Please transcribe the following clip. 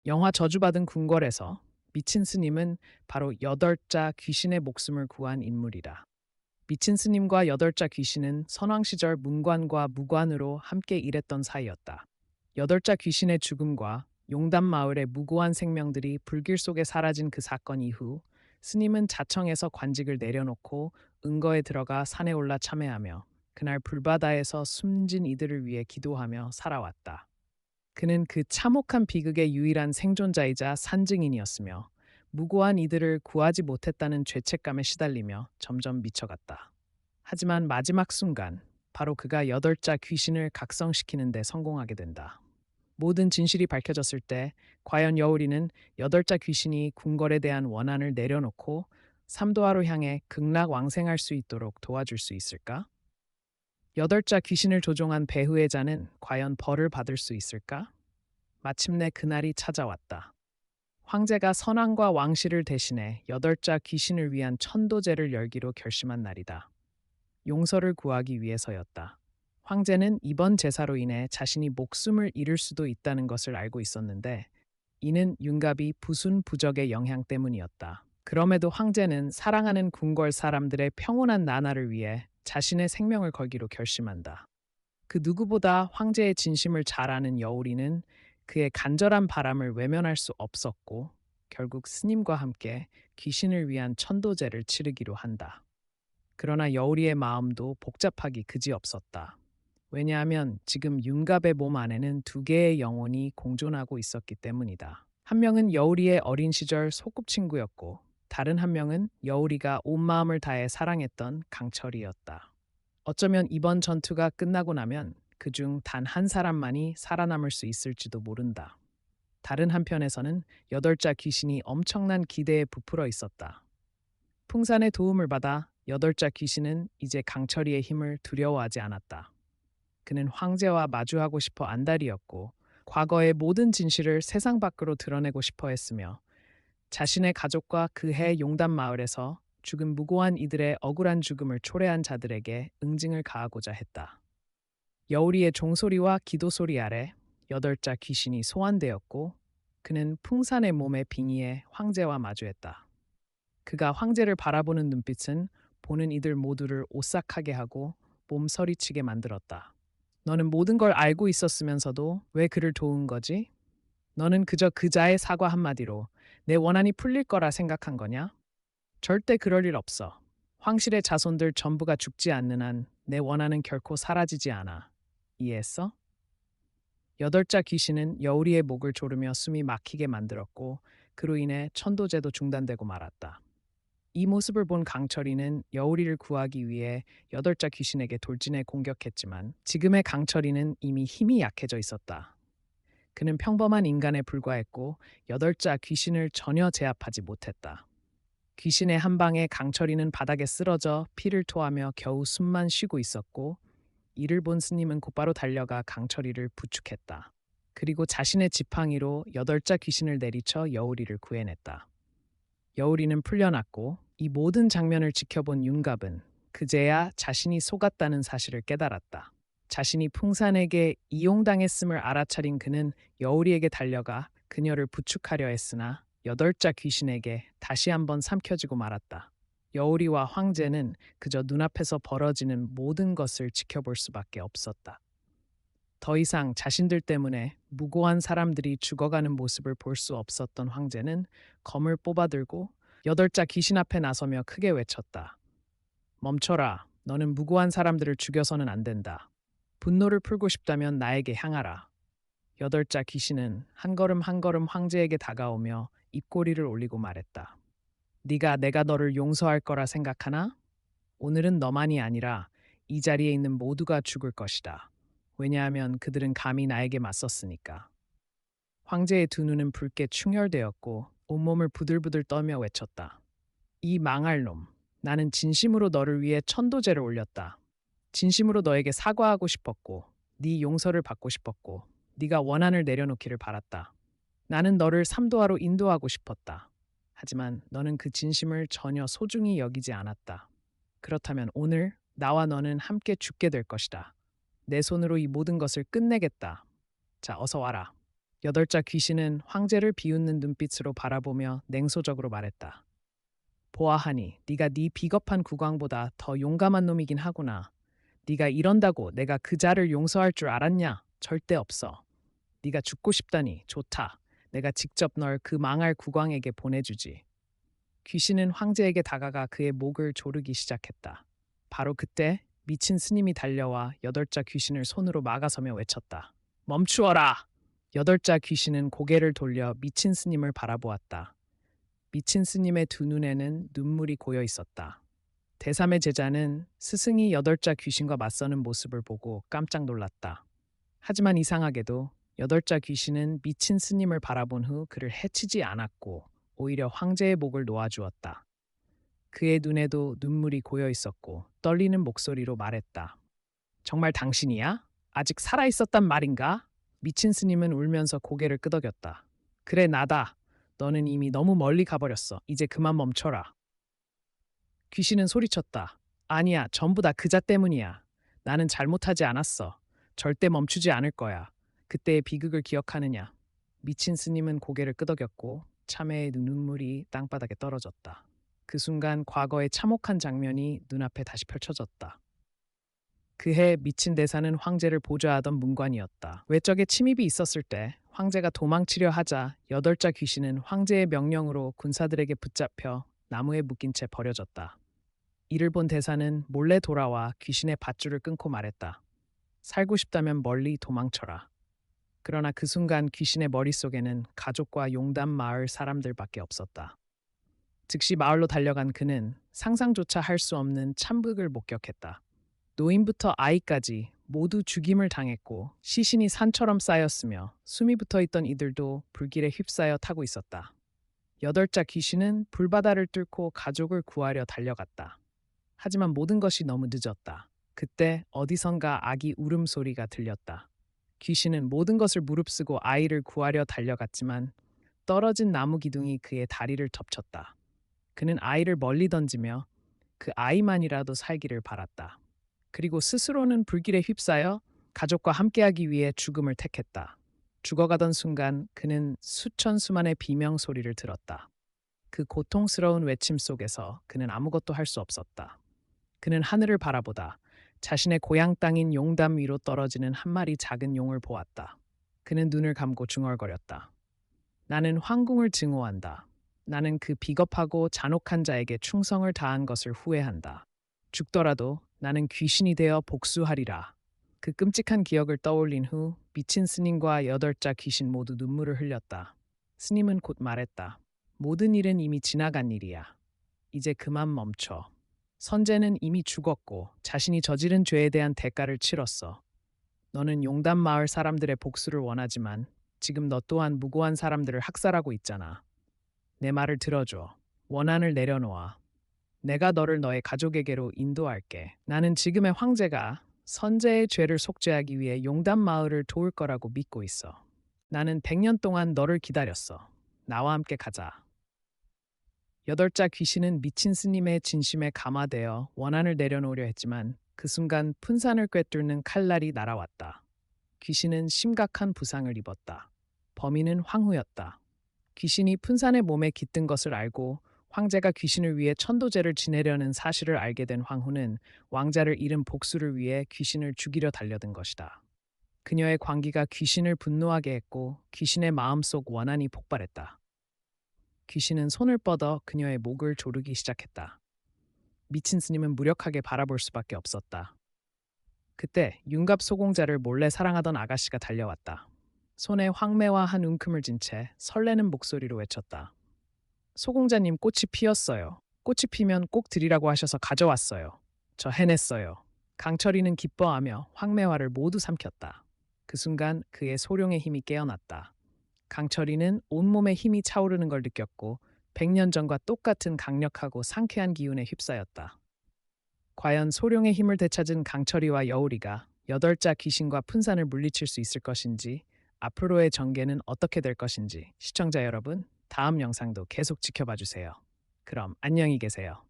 영화 저주받은 궁궐에서 미친 스님은 바로 여덟 자 귀신의 목숨을 구한 인물이다. 미친 스님과 여덟 자 귀신은 선왕 시절 문관과 무관으로 함께 일했던 사이였다. 여덟 자 귀신의 죽음과 용담 마을의 무고한 생명들이 불길 속에 사라진 그 사건 이후 스님은 자청에서 관직을 내려놓고 은거에 들어가 산에 올라 참회하며 그날 불바다에서 숨진 이들을 위해 기도하며 살아왔다. 그는 그 참혹한 비극의 유일한 생존자이자 산증인이었으며 무고한 이들을 구하지 못했다는 죄책감에 시달리며 점점 미쳐갔다. 하지만 마지막 순간 바로 그가 여덟 자 귀신을 각성시키는 데 성공하게 된다. 모든 진실이 밝혀졌을 때 과연 여우리는 여덟 자 귀신이 궁궐에 대한 원한을 내려놓고 삼도하로 향해 극락왕생할 수 있도록 도와줄 수 있을까? 여덟 자 귀신을 조종한 배후의 자는 과연 벌을 받을 수 있을까? 마침내 그날이 찾아왔다. 황제가 선왕과 왕실을 대신해 여덟 자 귀신을 위한 천도제를 열기로 결심한 날이다. 용서를 구하기 위해서였다. 황제는 이번 제사로 인해 자신이 목숨을 잃을 수도 있다는 것을 알고 있었는데 이는 윤갑이 부순 부적의 영향 때문이었다. 그럼에도 황제는 사랑하는 궁궐 사람들의 평온한 나날을 위해 자신의 생명을 걸기로 결심한다. 그 누구보다 황제의 진심을 잘 아는 여우리는 그의 간절한 바람을 외면할 수 없었고 결국 스님과 함께 귀신을 위한 천도제를 치르기로 한다. 그러나 여우리의 마음도 복잡하기 그지없었다. 왜냐하면 지금 윤갑의 몸 안에는 두 개의 영혼이 공존하고 있었기 때문이다. 한 명은 여우리의 어린 시절 소꿉친구였고 다른 한 명은 여우리가 온 마음을 다해 사랑했던 강철이었다. 어쩌면 이번 전투가 끝나고 나면 그중 단 한 사람만이 살아남을 수 있을지도 모른다. 다른 한편에서는 여덟 자 귀신이 엄청난 기대에 부풀어 있었다. 풍산의 도움을 받아 여덟 자 귀신은 이제 강철이의 힘을 두려워하지 않았다. 그는 황제와 마주하고 싶어 안달이었고 과거의 모든 진실을 세상 밖으로 드러내고 싶어 했으며 자신의 가족과 그해 용담 마을에서 죽은 무고한 이들의 억울한 죽음을 초래한 자들에게 응징을 가하고자 했다. 여우리의 종소리와 기도소리 아래 여덟 자 귀신이 소환되었고 그는 풍산의 몸의 빙의에 황제와 마주했다. 그가 황제를 바라보는 눈빛은 보는 이들 모두를 오싹하게 하고 몸서리치게 만들었다. 너는 모든 걸 알고 있었으면서도 왜 그를 도운 거지? 너는 그저 그자의 사과 한마디로 내 원한이 풀릴 거라 생각한 거냐? 절대 그럴 일 없어. 황실의 자손들 전부가 죽지 않는 한 내 원한은 결코 사라지지 않아. 이해했어? 여덟 자 귀신은 여우리의 목을 조르며 숨이 막히게 만들었고 그로 인해 천도제도 중단되고 말았다. 이 모습을 본 강철이는 여우리를 구하기 위해 여덟 자 귀신에게 돌진해 공격했지만 지금의 강철이는 이미 힘이 약해져 있었다. 그는 평범한 인간에 불과했고 여덟 자 귀신을 전혀 제압하지 못했다. 귀신의 한 방에 강철이는 바닥에 쓰러져 피를 토하며 겨우 숨만 쉬고 있었고 이를 본 스님은 곧바로 달려가 강철이를 부축했다. 그리고 자신의 지팡이로 여덟 자 귀신을 내리쳐 여우리를 구해냈다. 여우리는 풀려났고 이 모든 장면을 지켜본 윤갑은 그제야 자신이 속았다는 사실을 깨달았다. 자신이 풍산에게 이용당했음을 알아차린 그는 여우리에게 달려가 그녀를 부축하려 했으나 여덟 자 귀신에게 다시 한번 삼켜지고 말았다. 여우리와 황제는 그저 눈앞에서 벌어지는 모든 것을 지켜볼 수밖에 없었다. 더 이상 자신들 때문에 무고한 사람들이 죽어가는 모습을 볼 수 없었던 황제는 검을 뽑아들고 여덟 자 귀신 앞에 나서며 크게 외쳤다. 멈춰라. 너는 무고한 사람들을 죽여서는 안 된다. 분노를 풀고 싶다면 나에게 향하라. 여덟 자 귀신은 한 걸음 한 걸음 황제에게 다가오며 입꼬리를 올리고 말했다. 네가 내가 너를 용서할 거라 생각하나? 오늘은 너만이 아니라 이 자리에 있는 모두가 죽을 것이다. 왜냐하면 그들은 감히 나에게 맞섰으니까. 황제의 두 눈은 붉게 충혈되었고 온몸을 부들부들 떨며 외쳤다. 이 망할 놈. 나는 진심으로 너를 위해 천도제를 올렸다. 진심으로 너에게 사과하고 싶었고 네 용서를 받고 싶었고 네가 원한을 내려놓기를 바랐다. 나는 너를 삼도하로 인도하고 싶었다. 하지만 너는 그 진심을 전혀 소중히 여기지 않았다. 그렇다면 오늘 나와 너는 함께 죽게 될 것이다. 내 손으로 이 모든 것을 끝내겠다. 자, 어서 와라. 여덟자 귀신은 황제를 비웃는 눈빛으로 바라보며 냉소적으로 말했다. 보아하니 네가 네 비겁한 국왕보다 더 용감한 놈이긴 하구나. 네가 이런다고 내가 그 자를 용서할 줄 알았냐? 절대 없어. 네가 죽고 싶다니 좋다. 내가 직접 널 그 망할 국왕에게 보내주지. 귀신은 황제에게 다가가 그의 목을 조르기 시작했다. 바로 그때 미친 스님이 달려와 여덟자 귀신을 손으로 막아서며 외쳤다. 멈추어라! 여덟자 귀신은 고개를 돌려 미친 스님을 바라보았다. 미친 스님의 두 눈에는 눈물이 고여 있었다. 대삼의 제자는 스승이 여덟자 귀신과 맞서는 모습을 보고 깜짝 놀랐다. 하지만 이상하게도 여덟자 귀신은 미친 스님을 바라본 후 그를 해치지 않았고 오히려 황제의 목을 놓아주었다. 그의 눈에도 눈물이 고여 있었고 떨리는 목소리로 말했다. 정말 당신이야? 아직 살아있었단 말인가? 미친 스님은 울면서 고개를 끄덕였다. 그래, 나다. 너는 이미 너무 멀리 가버렸어. 이제 그만 멈춰라. 귀신은 소리쳤다. 아니야, 전부 다 그자 때문이야. 나는 잘못하지 않았어. 절대 멈추지 않을 거야. 그때의 비극을 기억하느냐? 미친 스님은 고개를 끄덕였고 참회의 눈물이 땅바닥에 떨어졌다. 그 순간 과거의 참혹한 장면이 눈앞에 다시 펼쳐졌다. 그해 미친 대사는 황제를 보좌하던 문관이었다. 외적에 침입이 있었을 때 황제가 도망치려 하자 여덟자 귀신은 황제의 명령으로 군사들에게 붙잡혀 나무에 묶인 채 버려졌다. 이를 본 대사는 몰래 돌아와 귀신의 밧줄을 끊고 말했다. 살고 싶다면 멀리 도망쳐라. 그러나 그 순간 귀신의 머릿속에는 가족과 용담 마을 사람들밖에 없었다. 즉시 마을로 달려간 그는 상상조차 할 수 없는 참극을 목격했다. 노인부터 아이까지 모두 죽임을 당했고 시신이 산처럼 쌓였으며 숨이 붙어있던 이들도 불길에 휩싸여 타고 있었다. 여덟자 귀신은 불바다를 뚫고 가족을 구하려 달려갔다. 하지만 모든 것이 너무 늦었다. 그때 어디선가 아기 울음소리가 들렸다. 귀신은 모든 것을 무릅쓰고 아이를 구하려 달려갔지만 떨어진 나무 기둥이 그의 다리를 덮쳤다. 그는 아이를 멀리 던지며 그 아이만이라도 살기를 바랐다. 그리고 스스로는 불길에 휩싸여 가족과 함께하기 위해 죽음을 택했다. 죽어가던 순간 그는 수천 수만의 비명 소리를 들었다. 그 고통스러운 외침 속에서 그는 아무것도 할 수 없었다. 그는 하늘을 바라보다 자신의 고향 땅인 용담 위로 떨어지는 한 마리 작은 용을 보았다. 그는 눈을 감고 중얼거렸다. 나는 황궁을 증오한다. 나는 그 비겁하고 잔혹한 자에게 충성을 다한 것을 후회한다. 죽더라도 나는 귀신이 되어 복수하리라. 그 끔찍한 기억을 떠올린 후 미친 스님과 여덟자 귀신 모두 눈물을 흘렸다. 스님은 곧 말했다. 모든 일은 이미 지나간 일이야. 이제 그만 멈춰. 선제는 이미 죽었고 자신이 저지른 죄에 대한 대가를 치렀어. 너는 용담 마을 사람들의 복수를 원하지만 지금 너 또한 무고한 사람들을 학살하고 있잖아. 내 말을 들어줘. 원한을 내려놓아. 내가 너를 너의 가족에게로 인도할게. 나는 지금의 황제가 선제의 죄를 속죄하기 위해 용담 마을을 도울 거라고 믿고 있어. 나는 100년 동안 너를 기다렸어. 나와 함께 가자. 여덟자 귀신은 미친 스님의 진심에 감화되어 원한을 내려놓으려 했지만 그 순간 풍산을 꿰뚫는 칼날이 날아왔다. 귀신은 심각한 부상을 입었다. 범인은 황후였다. 귀신이 풍산의 몸에 깃든 것을 알고 황제가 귀신을 위해 천도제를 지내려는 사실을 알게 된 황후는 왕자를 잃은 복수를 위해 귀신을 죽이려 달려든 것이다. 그녀의 광기가 귀신을 분노하게 했고 귀신의 마음속 원한이 폭발했다. 귀신은 손을 뻗어 그녀의 목을 조르기 시작했다. 미친 스님은 무력하게 바라볼 수밖에 없었다. 그때 윤갑 소공자를 몰래 사랑하던 아가씨가 달려왔다. 손에 황매와 한 웅큼을 쥔 채 설레는 목소리로 외쳤다. 소공자님, 꽃이 피었어요. 꽃이 피면 꼭 드리라고 하셔서 가져왔어요. 저 해냈어요. 강철이는 기뻐하며 황매화를 모두 삼켰다. 그 순간 그의 소룡의 힘이 깨어났다. 강철이는 온몸에 힘이 차오르는 걸 느꼈고 100년 전과 똑같은 강력하고 상쾌한 기운에 휩싸였다. 과연 소룡의 힘을 되찾은 강철이와 여우리가 여덟자 귀신과 풍산을 물리칠 수 있을 것인지, 앞으로의 전개는 어떻게 될 것인지 시청자 여러분, 다음 영상도 계속 지켜봐 주세요. 그럼 안녕히 계세요.